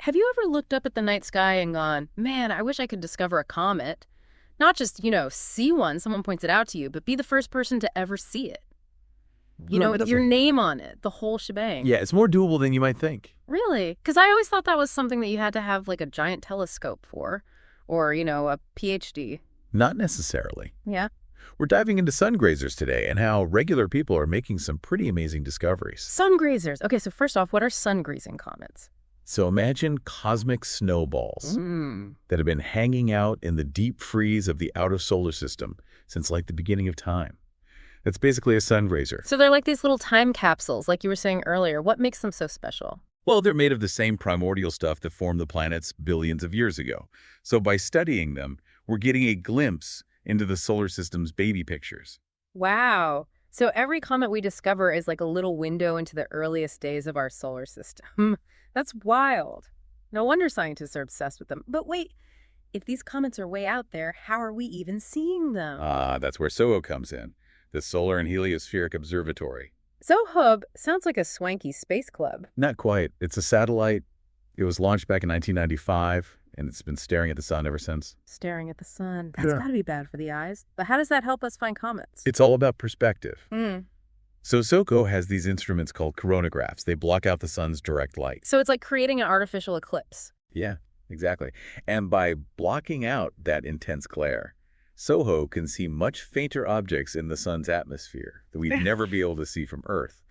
Have you ever looked up at the night sky and gone, man, I wish I could discover a comet? Not just, see one, someone points it out to you, but be the first person to ever see it. With your name on it, the whole shebang. Yeah, it's more doable than you might think. Really? Because I always thought that was something that you had to have like a giant telescope for, or, a PhD. Not necessarily. Yeah? We're diving into sun grazers today and how regular people are making some pretty amazing discoveries. Sun grazers. Okay, so first off, what are sun grazing comets? So imagine cosmic snowballs that have been hanging out in the deep freeze of the outer solar system since like the beginning of time. That's basically a sun grazer. So they're like these little time capsules, like you were saying earlier. What makes them so special? Well, they're made of the same primordial stuff that formed the planets billions of years ago. So by studying them, we're getting a glimpse into the solar system's baby pictures. Wow. So every comet we discover is like a little window into the earliest days of our solar system. That's wild. No wonder scientists are obsessed with them. But wait, if these comets are way out there, how are we even seeing them? That's where SOHO comes in, the Solar and Heliospheric Observatory. SOHO sounds like a swanky space club. Not quite. It's a satellite. It was launched back in 1995, and it's been staring at the sun ever since. Staring at the sun. That's gotta be bad for the eyes. But how does that help us find comets? It's all about perspective. So SOHO has these instruments called coronagraphs. They block out the sun's direct light. So it's like creating an artificial eclipse. Yeah, exactly. And by blocking out that intense glare, SOHO can see much fainter objects in the sun's atmosphere that we'd never be able to see from Earth.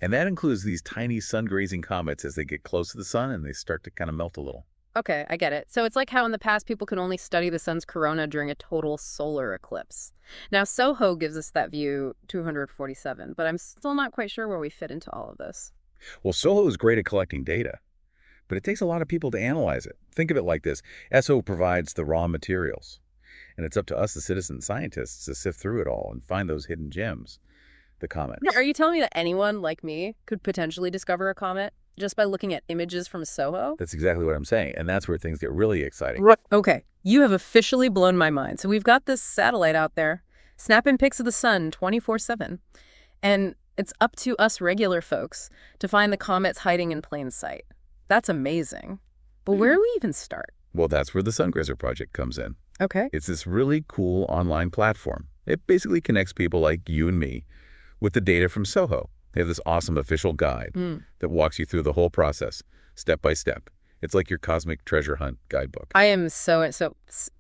And that includes these tiny sun-grazing comets as they get close to the sun and they start to kind of melt a little. Okay, I get it. So it's like how in the past people could only study the sun's corona during a total solar eclipse. Now SOHO gives us that view 247, but I'm still not quite sure where we fit into all of this. Well, SOHO is great at collecting data, but it takes a lot of people to analyze it. Think of it like this. SOHO provides the raw materials, and it's up to us, the citizen scientists, to sift through it all and find those hidden gems, the comets. Are you telling me that anyone like me could potentially discover a comet just by looking at images from SOHO? That's exactly what I'm saying, and that's where things get really exciting. Okay, you have officially blown my mind. So we've got this satellite out there, snapping pics of the sun 24/7, and it's up to us regular folks to find the comets hiding in plain sight. That's amazing. But where do we even start? Well, that's where the Sungrazer project comes in. Okay. It's this really cool online platform. It basically connects people like you and me with the data from SOHO. They have this awesome official guide that walks you through the whole process, step by step. It's like your cosmic treasure hunt guidebook. I am so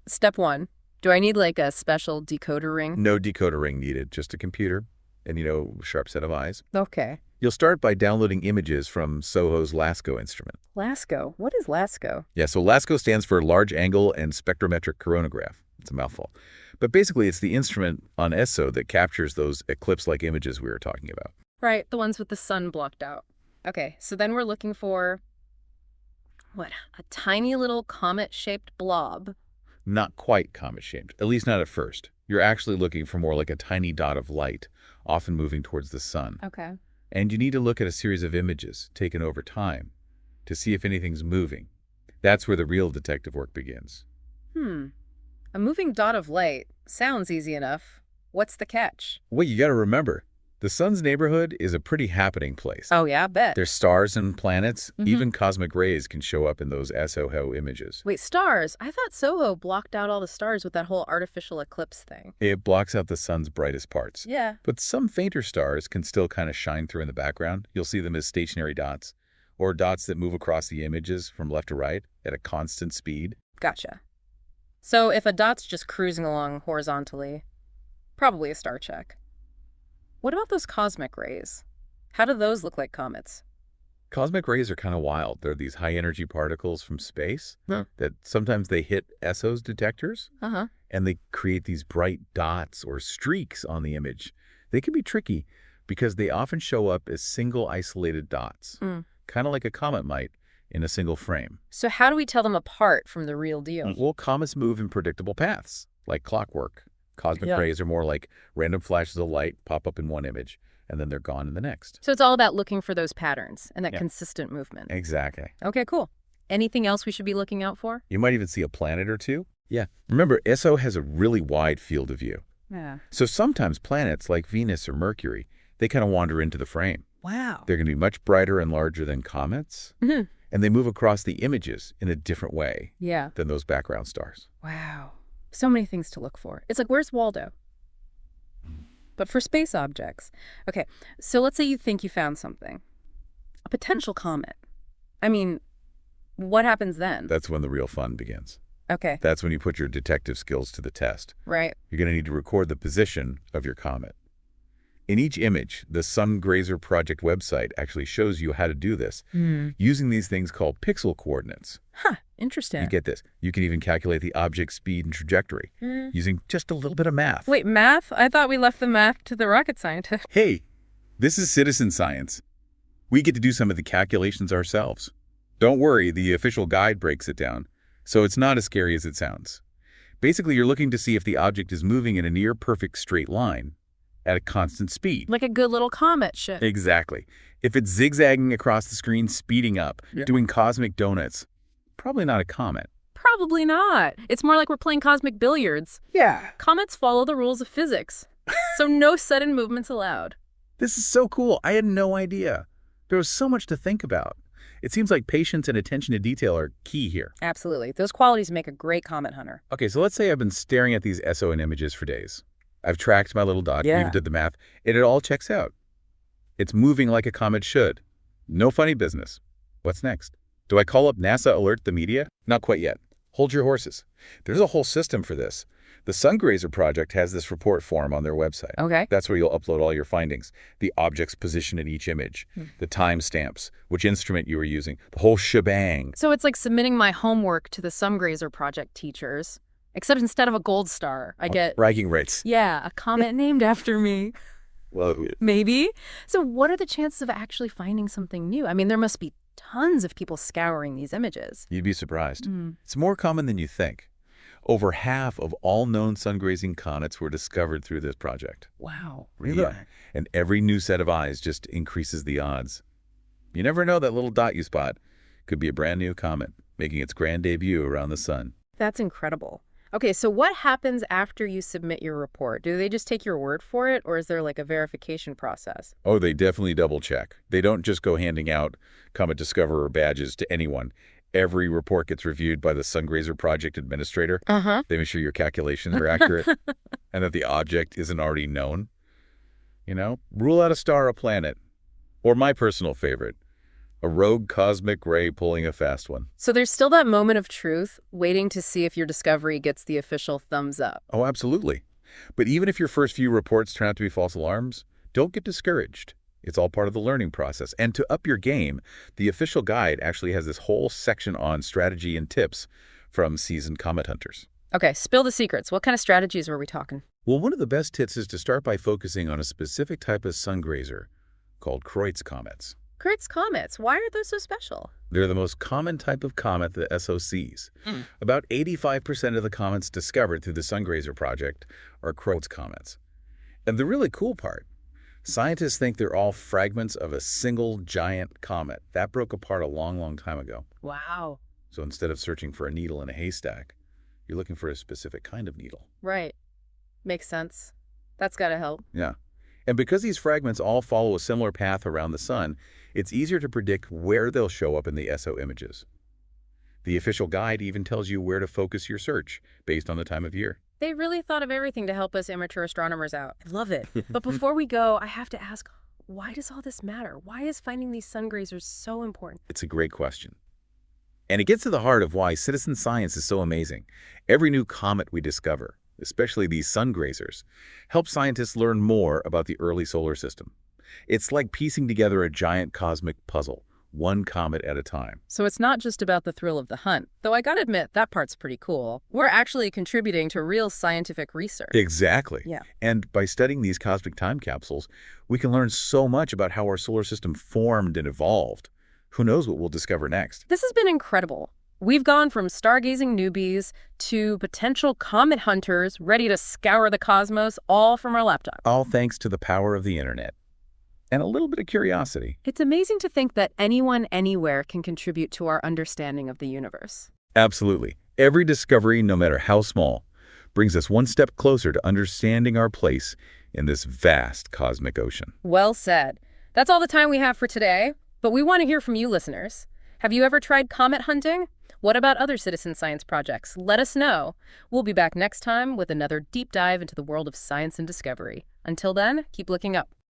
step one, do I need like a special decoder ring? No decoder ring needed, just a computer and, sharp set of eyes. Okay. You'll start by downloading images from SOHO's LASCO instrument. LASCO? What is LASCO? Yeah, so LASCO stands for Large Angle and Spectrometric Coronagraph. It's a mouthful. But basically, it's the instrument on ESO that captures those eclipse-like images we were talking about. Right, the ones with the sun blocked out. Okay, so then we're looking for, what, a tiny little comet-shaped blob. Not quite comet-shaped, at least not at first. You're actually looking for more like a tiny dot of light, often moving towards the sun. Okay. And you need to look at a series of images taken over time to see if anything's moving. That's where the real detective work begins. A moving dot of light sounds easy enough. What's the catch? Well, you got to remember, the sun's neighborhood is a pretty happening place. Oh, yeah, I bet. There's stars and planets. Even cosmic rays can show up in those SOHO images. Wait, stars? I thought SOHO blocked out all the stars with that whole artificial eclipse thing. It blocks out the sun's brightest parts. Yeah. But some fainter stars can still kind of shine through in the background. You'll see them as stationary dots, or dots that move across the images from left to right at a constant speed. Gotcha. So if a dot's just cruising along horizontally, probably a star check. What about those cosmic rays? How do those look like comets? Cosmic rays are kind of wild. They're these high-energy particles from space that sometimes they hit ESO's detectors, and they create these bright dots or streaks on the image. They can be tricky because they often show up as single isolated dots, kind of like a comet might in a single frame. So how do we tell them apart from the real deal? Well, comets move in predictable paths, like clockwork. Cosmic rays are more like random flashes of light pop up in one image, and then they're gone in the next. So it's all about looking for those patterns and that consistent movement. Exactly. Okay, cool. Anything else we should be looking out for? You might even see a planet or two. Yeah. Remember, ESO has a really wide field of view. Yeah. So sometimes planets like Venus or Mercury, they kind of wander into the frame. Wow. They're going to be much brighter and larger than comets. And they move across the images in a different way Yeah. than those background stars. Wow. So many things to look for. It's like, where's Waldo? But for space objects. Okay, so let's say you think you found something. A potential comet. I mean, what happens then? That's when the real fun begins. Okay. That's when you put your detective skills to the test. Right. You're going to need to record the position of your comet. In each image, the Sungrazer Project website actually shows you how to do this using these things called pixel coordinates. Huh, interesting. You get this. You can even calculate the object's speed and trajectory using just a little bit of math. Wait, math? I thought we left the math to the rocket scientist. Hey, this is citizen science. We get to do some of the calculations ourselves. Don't worry, the official guide breaks it down, so it's not as scary as it sounds. Basically, you're looking to see if the object is moving in a near-perfect straight line at a constant speed. Like a good little comet should. Exactly. If it's zigzagging across the screen, speeding up, doing cosmic donuts, probably not a comet. Probably not. It's more like we're playing cosmic billiards. Yeah. Comets follow the rules of physics, so no sudden movements allowed. This is so cool. I had no idea. There was so much to think about. It seems like patience and attention to detail are key here. Absolutely. Those qualities make a great comet hunter. Okay, so let's say I've been staring at these SON images for days. I've tracked my little dot, even did the math, and it all checks out. It's moving like a comet should. No funny business. What's next? Do I call up NASA, alert the media? Not quite yet. Hold your horses. There's a whole system for this. The Sungrazer Project has this report form on their website. Okay. That's where you'll upload all your findings, the object's position in each image, the timestamps, which instrument you were using, the whole shebang. So it's like submitting my homework to the Sungrazer Project teachers, except instead of a gold star, I get... Bragging rights. Yeah, a comet named after me. Well, Maybe. So what are the chances of actually finding something new? I mean, there must be tons of people scouring these images. you'd be surprised. It's more common than you think. Over half of all known sun-grazing comets were discovered through this project. Wow. Yeah. And every new set of eyes just increases the odds. You never know, that little dot you spot could be a brand new comet, making its grand debut around the sun. That's incredible. Okay, so what happens after you submit your report? Do they just take your word for it, or is there like a verification process? Oh, they definitely double check. They don't just go handing out Comet Discoverer badges to anyone. Every report gets reviewed by the Sungrazer Project administrator. They make sure your calculations are accurate and that the object isn't already known. You know, rule out a star or planet. Or my personal favorite, a rogue cosmic ray pulling a fast one. So there's still that moment of truth, waiting to see if your discovery gets the official thumbs up. Oh, absolutely. But even if your first few reports turn out to be false alarms, don't get discouraged. It's all part of the learning process. And to up your game, the official guide actually has this whole section on strategy and tips from seasoned comet hunters. Okay, spill the secrets. What kind of strategies were we talking? Well, one of the best tips is to start by focusing on a specific type of sungrazer called Kreutz comets. Kreutz comets, why are those so special? They're the most common type of comet the SO sees. About 85% of the comets discovered through the Sungrazer Project are Kreutz comets. And the really cool part, scientists think they're all fragments of a single giant comet. That broke apart a long, long time ago. Wow. So instead of searching for a needle in a haystack, you're looking for a specific kind of needle. Right. Makes sense. That's got to help. Yeah. And because these fragments all follow a similar path around the sun, it's easier to predict where they'll show up in the SO images. The official guide even tells you where to focus your search based on the time of year. They really thought of everything to help us amateur astronomers out. I love it. But before we go, I have to ask, why does all this matter? Why is finding these sungrazers so important? It's a great question. And it gets to the heart of why citizen science is so amazing. Every new comet we discover, especially these sungrazers, helps scientists learn more about the early solar system. It's like piecing together a giant cosmic puzzle, one comet at a time. So it's not just about the thrill of the hunt, though I gotta admit, that part's pretty cool. We're actually contributing to real scientific research. Exactly. Yeah. And by studying these cosmic time capsules, we can learn so much about how our solar system formed and evolved. Who knows what we'll discover next? This has been incredible. We've gone from stargazing newbies to potential comet hunters ready to scour the cosmos, all from our laptop. All thanks to the power of the internet. And a little bit of curiosity. It's amazing to think that anyone, anywhere can contribute to our understanding of the universe. Absolutely. Every discovery, no matter how small, brings us one step closer to understanding our place in this vast cosmic ocean. Well said. That's all the time we have for today, but we want to hear from you listeners. Have you ever tried comet hunting? What about other citizen science projects? Let us know. We'll be back next time with another deep dive into the world of science and discovery. Until then, keep looking up.